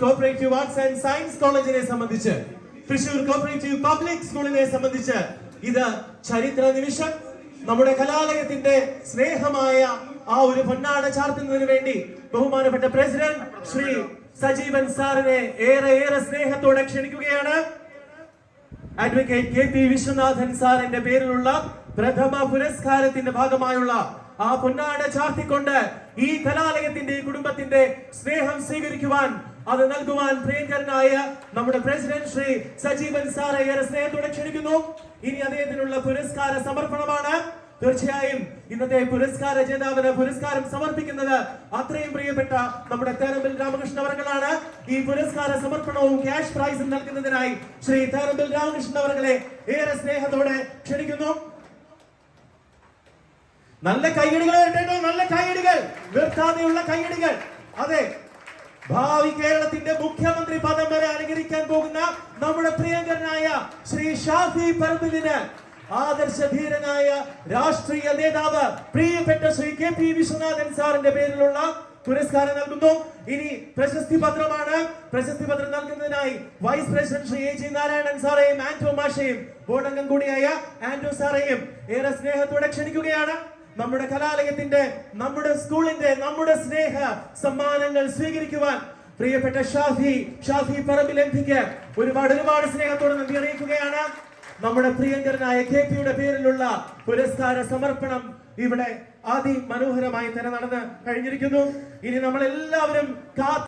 Cooperative arts and science കോളേജിനെ സംബന്ധിച്ച്, Thrissur cooperative public സ്കൂളിനെ സംബന്ധിച്ച് ഇത് ചരിത്ര നിമിഷം. നമ്മുടെ കലാലയത്തിന്റെ സ്നേഹമായ ആ ഒരു പൊന്നാട ചാർത്തുന്നതിന് വേണ്ടി ബഹുമാനപ്പെട്ട പ്രസിഡന്റ് ശ്രീ സജീവൻ സാറിനെ ഏറെ സ്നേഹത്തോടെ ക്ഷണിക്കുകയാണ്. അഡ്വക്കേറ്റ് കെ പി വിശ്വനാഥൻ സാറിന്റെ പേരിലുള്ള പ്രഥമ പുരസ്കാരത്തിന്റെ ഭാഗമായുള്ള ആ പൊന്നാട ചാർത്തിക്കൊണ്ട് ഈ കലാലയത്തിന്റെ ഈ കുടുംബത്തിന്റെ സ്നേഹം സ്വീകരിക്കുവാൻ, അത് നൽകുവാൻ പ്രിയങ്കരനായ നമ്മുടെ പ്രസിഡന്റ് ശ്രീ സജീവൻ സാറെ ഏറെ സ്നേഹത്തോടെ ക്ഷണിക്കുന്നു. ഇനി അദ്ദേഹത്തിനുള്ള പുരസ്കാര സമർപ്പണമാണ്. തീർച്ചയായും ഇന്നത്തെ പുരസ്കാര ജേതാവിന് പുരസ്കാരം സമർപ്പിക്കുന്നത് അത്രയും പ്രിയപ്പെട്ട നമ്മുടെ തേറമ്പിൽ രാമകൃഷ്ണൻ അവർകളാണ്. ഈ പുരസ്കാര സമർപ്പണവും ക്യാഷ് പ്രൈസും നൽകുന്നതിനായി ശ്രീ തേറമ്പിൽ രാമകൃഷ്ണൻ അവർകളെ ഏറെ സ്നേഹത്തോടെ ക്ഷണിക്കുന്നു. നല്ല കൈയടികൾ വരട്ടെ, നല്ല കൈയടികൾ, നിർത്താതെയുള്ള കൈയടികൾ. അതെ, ഭാവി കേരളത്തിന്റെ മുഖ്യമന്ത്രി പദം വരെ അലങ്കരിക്കാൻ പോകുന്ന നമ്മുടെ പ്രിയങ്കരനായ ശ്രീ ഷാഫി പറമ്പിലിന് ആദർശധീരനായ രാഷ്ട്രീയ നേതാവ് പ്രിയപ്പെട്ട ശ്രീ കെ പി വിശ്വനാഥൻ സാറിന്റെ പേരിലുള്ള പുരസ്കാരം നൽകുന്നു. ഇനി പ്രശസ്തി പത്രമാണ്. പ്രശസ്തി പത്രം നൽകുന്നതിനായി വൈസ് പ്രസിഡന്റ് ശ്രീ എ ജി നാരായണൻ സാറേയും ആന്റോ മാഷയും ബോർഡ് അംഗം കൂടിയായ ആന്റോ സാറേയും ഏറെ സ്നേഹത്തോടെ ക്ഷണിക്കുകയാണ്. നമ്മുടെ കലാലയത്തിന്റെ, നമ്മുടെ സ്കൂളിന്റെ, നമ്മുടെ സ്നേഹ സമ്മാനങ്ങൾ സ്വീകരിക്കുവാൻ പ്രിയപ്പെട്ട ഷാഫി പറമ്പിൽ എംപിക്ക് ഒരുപാട് സ്നേഹത്തോടെ നന്ദി അറിയിക്കുകയാണ്. നമ്മുടെ പ്രിയങ്കരനായ കെ പിയുടെ പേരിലുള്ള പുരസ്കാര സമർപ്പണം ഇവിടെ അതിമനോഹരമായി തന്നെ നടന്ന് കഴിഞ്ഞിരിക്കുന്നു. ഇനി നമ്മളെല്ലാവരും